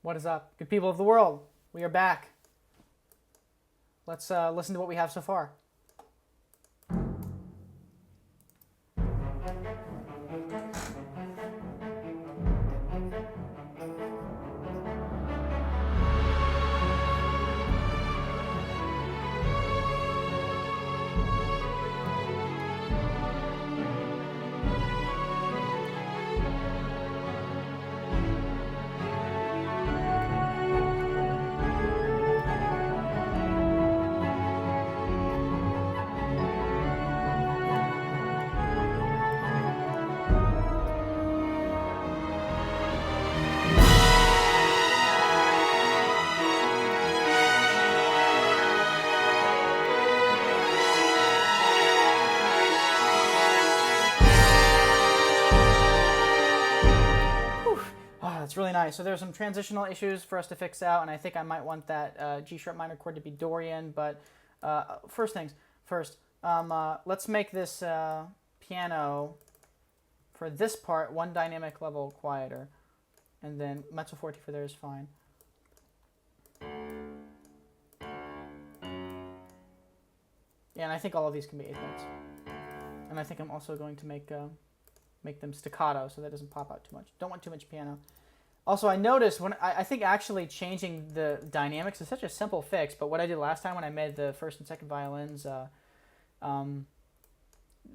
What is up, good people of the world? We are back. Let's listen to what we have so far. That's really nice. So there's some transitional issues for us to fix out, and I think I might want that G sharp minor chord to be Dorian. But first things first, let's make this piano for this part one dynamic level quieter, and then mezzo forte for there is fine. Yeah, and I think all of these can be eighth notes, and I think I'm also going to make them staccato so that doesn't pop out too much. Don't want too much piano. Also, I noticed when I think actually changing the dynamics is such a simple fix, but what I did last time when I made the first and second violins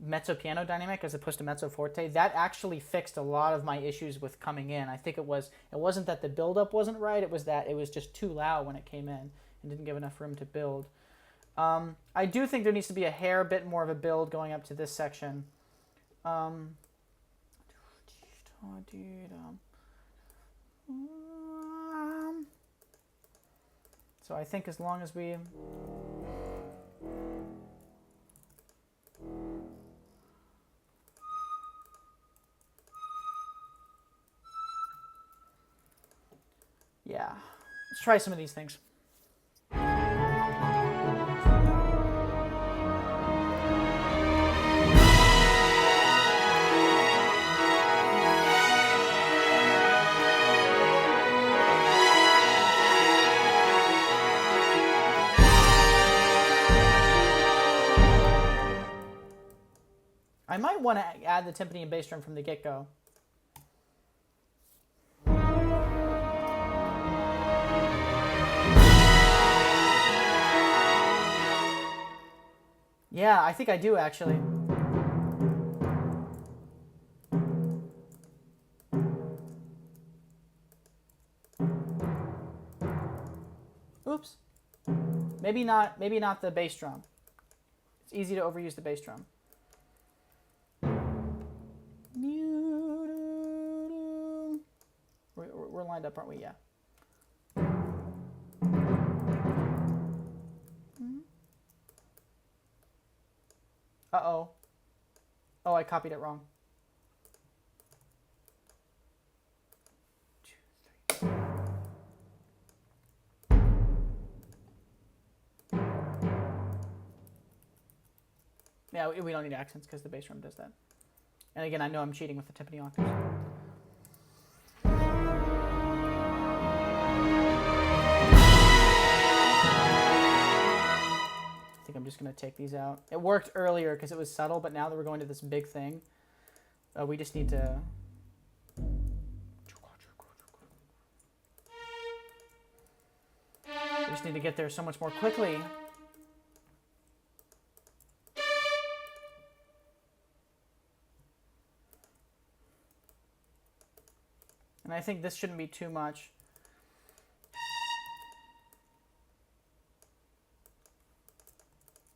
mezzo piano dynamic as opposed to mezzo forte, that actually fixed a lot of my issues with coming in. I think it wasn't that the buildup wasn't right, it was that it was just too loud when it came in and didn't give enough room to build. I do think there needs to be a hair bit more of a build going up to this section. So I think as long as we let's try some of these things. I might want to add the timpani and bass drum from the get-go. Yeah, I think I do actually. Oops. Maybe not the bass drum. It's easy to overuse the bass drum. We're lined up, aren't we? Yeah. Uh-oh. Oh, I copied it wrong. 2, 3. Yeah, we don't need accents because the bass drum does that. And again, I know I'm cheating with the timpani octaves. I think I'm just going to take these out. It worked earlier because it was subtle, but now that we're going to this big thing, we just need to... We just need to get there so much more quickly. And I think this shouldn't be too much.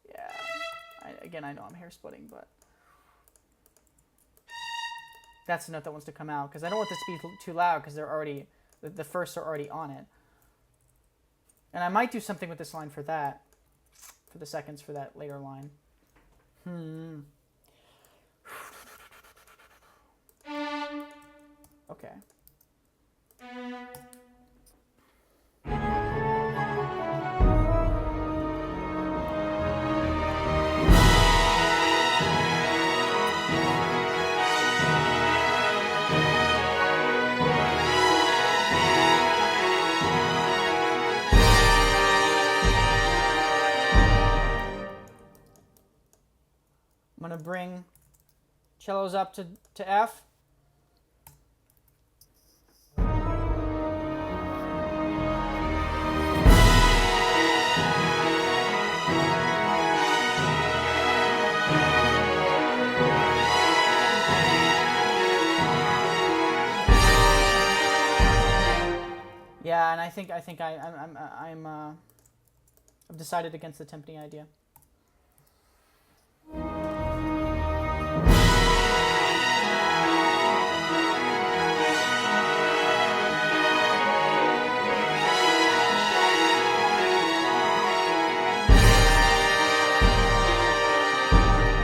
Yeah. Again, I know I'm hair splitting, but that's the note that wants to come out because I don't want this to be too loud because they're already, the firsts are already on it. And I might do something with this line for that, for the seconds for that later line. Okay. to bring cellos up to F. Yeah, and I think I've decided against the timpani idea.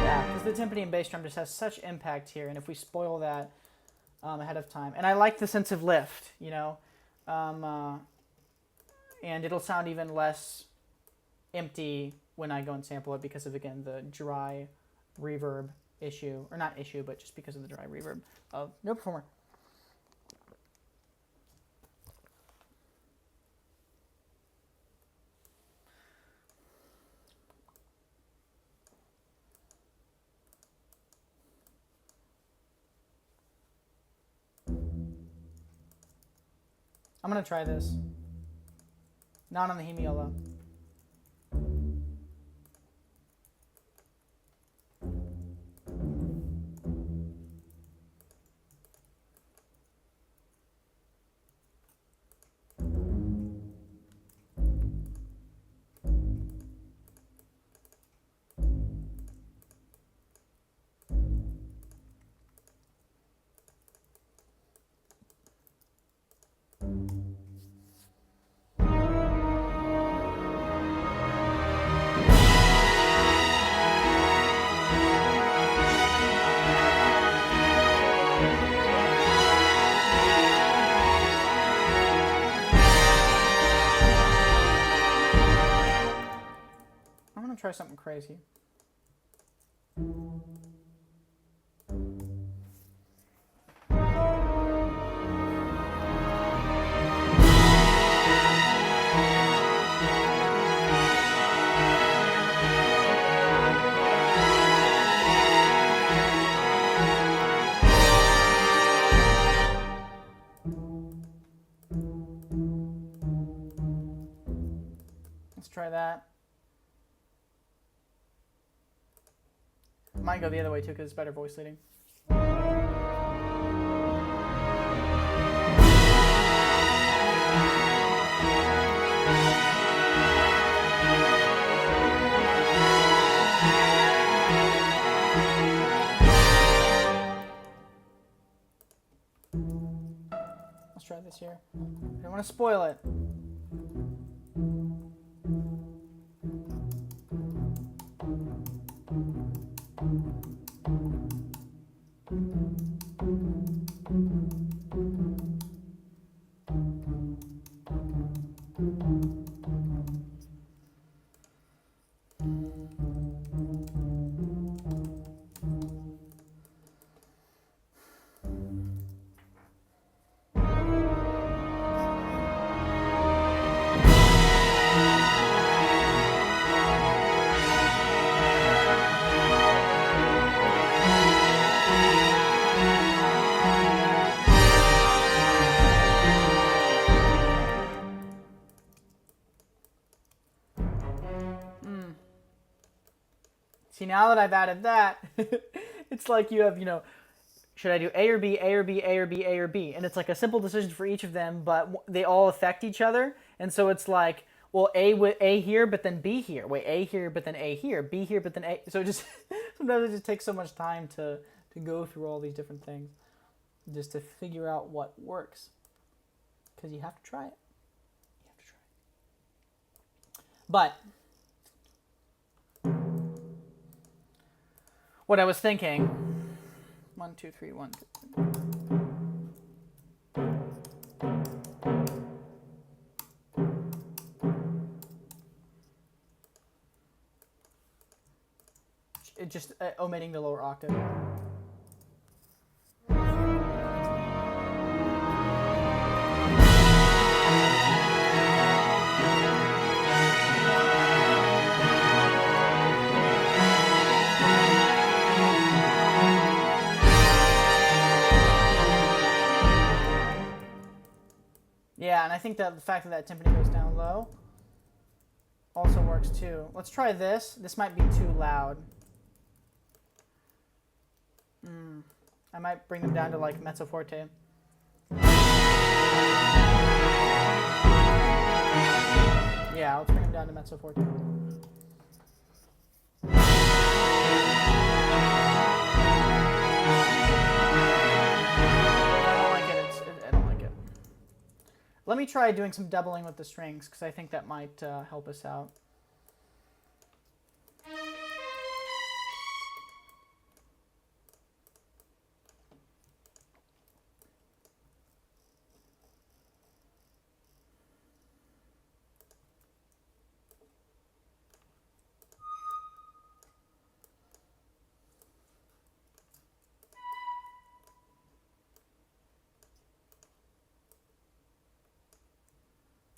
Yeah, because the timpani and bass drum just has such impact here, and if we spoil that ahead of time, and I like the sense of lift, you know. And it'll sound even less empty when I go and sample it because of, again, the dry reverb issue, or not issue, but just because of the dry reverb of No Performer. I'm going to try this. Not on the hemiola. Try something crazy. Let's try that. Might go the other way too because it's better voice leading. Let's try this here. I don't want to spoil it. See, now that I've added that, it's like you have, you know, should I do A or B, A or B, A or B, A or B? And it's like a simple decision for each of them, but they all affect each other. And so it's like, well, A here, but then B here. Wait, A here, but then A here. B here, but then A. So it just, sometimes it just takes so much time to go through all these different things just to figure out what works. Because you have to try it. You have to try it. But what I was thinking, 1, 2, 3, 1, 2. Just omitting the lower octave. Yeah, and I think that the fact that that timpani goes down low also works too. Let's try this. This might be too loud. I might bring them down to like mezzo forte. Yeah, let's bring them down to mezzo forte. I don't like it. Let me try doing some doubling with the strings, because I think that might help us out.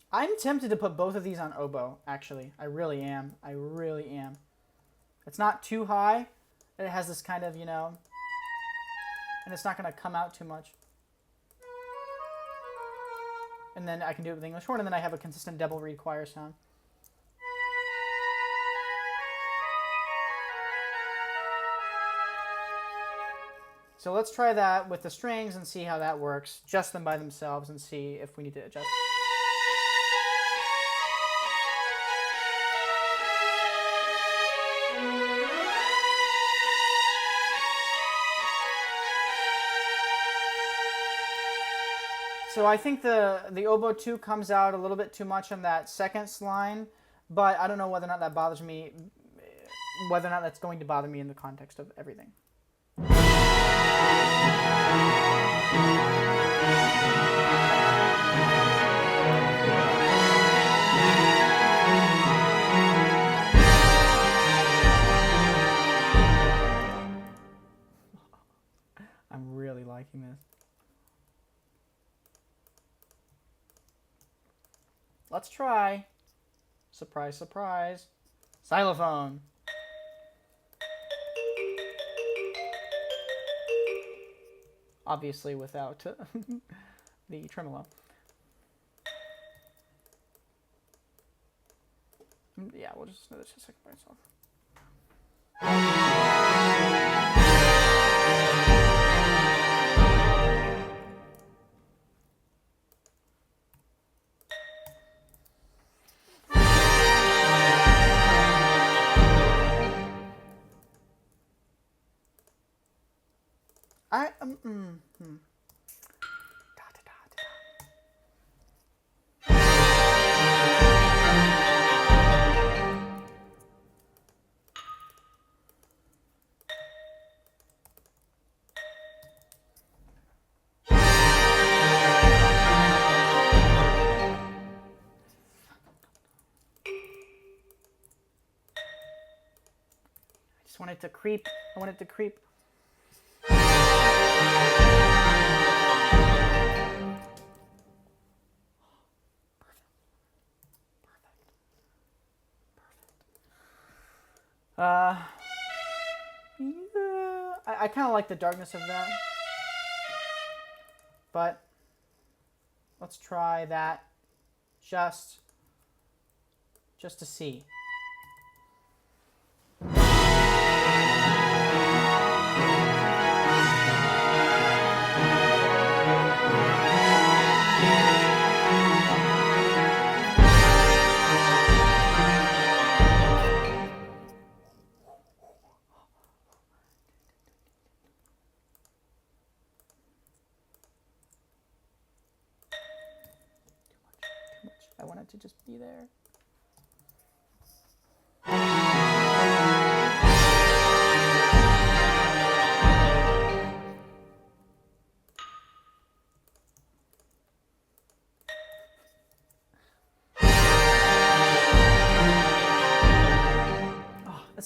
I'm tempted to put both of these on oboe, actually. I really am. I really am. It's not too high. It has this kind of, you know, and it's not going to come out too much. And then I can do it with English horn, and then I have a consistent double reed choir sound. So let's try that with the strings and see how that works. Just them by themselves and see if we need to adjust. So I think the oboe 2 comes out a little bit too much on that second line, but I don't know whether or not that bothers me, whether or not that's going to bother me in the context of everything. I'm really liking this. Let's try, surprise, surprise, xylophone. Obviously without the tremolo. Yeah, we'll just know this a second by itself. I just want it to creep. I want it to creep. Yeah, I kind of like the darkness of that, but let's try that just to see. I want it to just be there.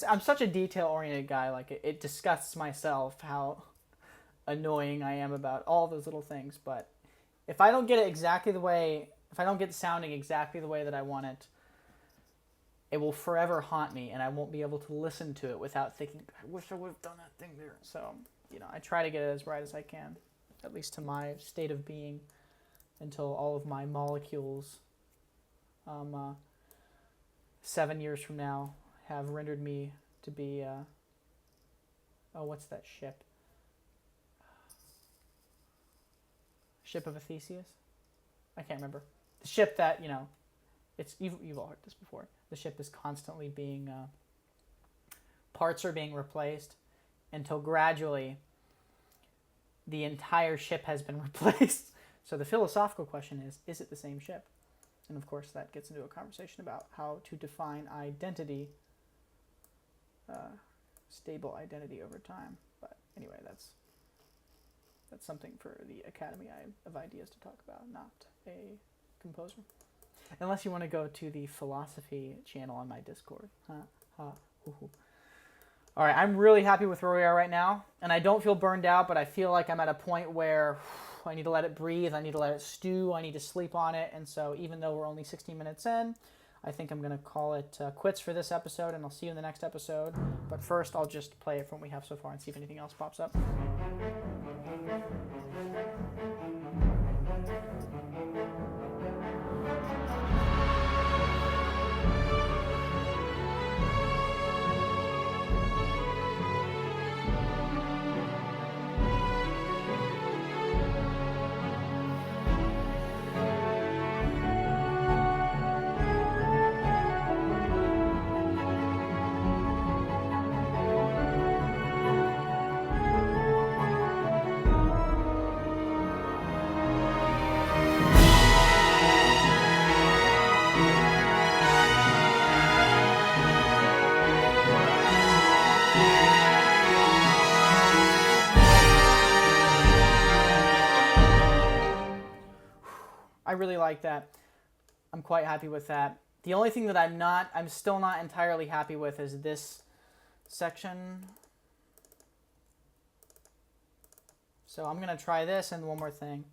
I'm such a detail-oriented guy. Like it disgusts myself how annoying I am about all those little things. But if I don't get it exactly the way, if I don't get the sounding exactly the way that I want it, it will forever haunt me, and I won't be able to listen to it without thinking, I wish I would have done that thing there. So, you know, I try to get it as right as I can, at least to my state of being until all of my molecules 7 years from now have rendered me to be, oh, what's that ship? Ship of Theseus? I can't remember. The ship that, you know, it's you've all heard this before. The ship is constantly being, parts are being replaced until gradually the entire ship has been replaced. So the philosophical question is it the same ship? And of course that gets into a conversation about how to define identity, stable identity over time. But anyway, that's something for the Academy of Ideas to talk about, not a composer. Unless you want to go to the philosophy channel on my Discord. All right, I'm really happy with where we are right now, and I don't feel burned out, but I feel like I'm at a point where I need to let it breathe, I need to let it stew, I need to sleep on it, and so even though we're only 16 minutes in, I think I'm going to call it quits for this episode, and I'll see you in the next episode. But first, I'll just play it from what we have so far and see if anything else pops up. I really like that. I'm quite happy with that. The only thing that I'm still not entirely happy with is this section. So I'm going to try this and one more thing.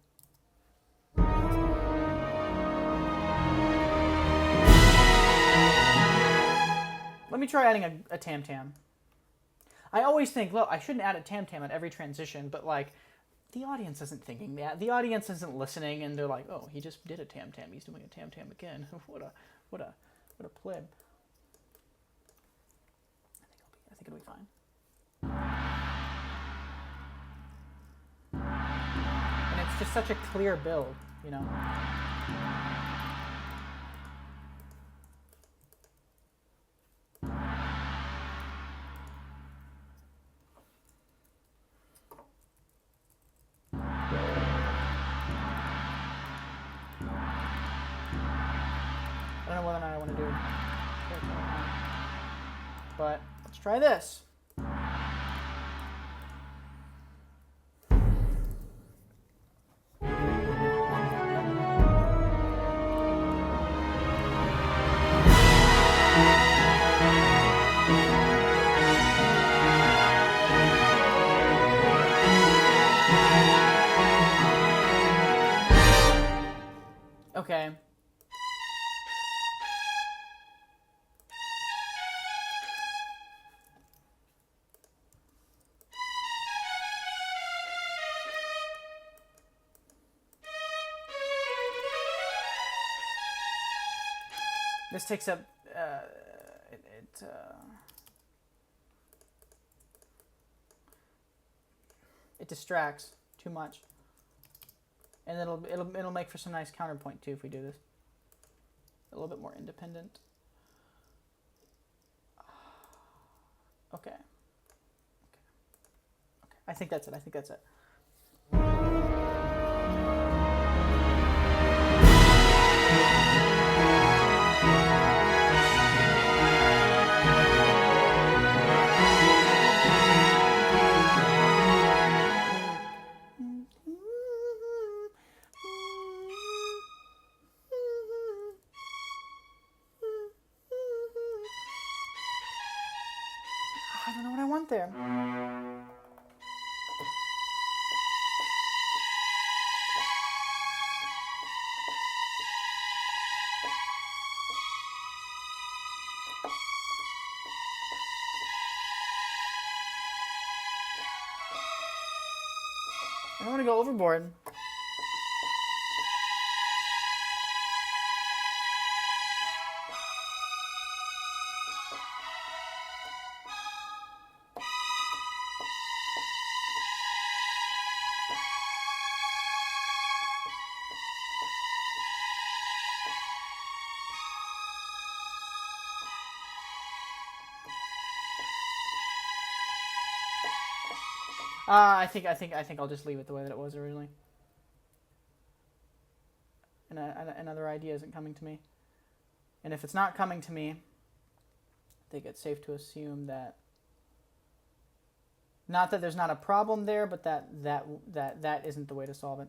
Let me try adding a tam-tam. I always think, look, I shouldn't add a tam-tam at every transition, but like, the audience isn't thinking that. The audience isn't listening, and they're like, "Oh, he just did a tam-tam. He's doing a tam-tam again. what a pleb." I think it'll be fine. And it's just such a clear build, you know. I don't know whether or not I want to do it, but let's try this. Okay. This takes up, it distracts too much, and it'll make for some nice counterpoint too if we do this. A little bit more independent. Okay. I think that's it. I don't know what I want there. I don't want to go overboard. I think I'll just leave it the way that it was originally. And another idea isn't coming to me. And if it's not coming to me, I think it's safe to assume that, not that there's not a problem there, but that isn't the way to solve it.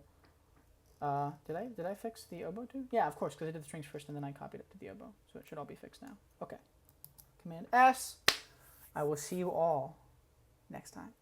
Did I fix the oboe too? Yeah, of course, because I did the strings first and then I copied it to the oboe. So it should all be fixed now. Okay. Command S. I will see you all next time.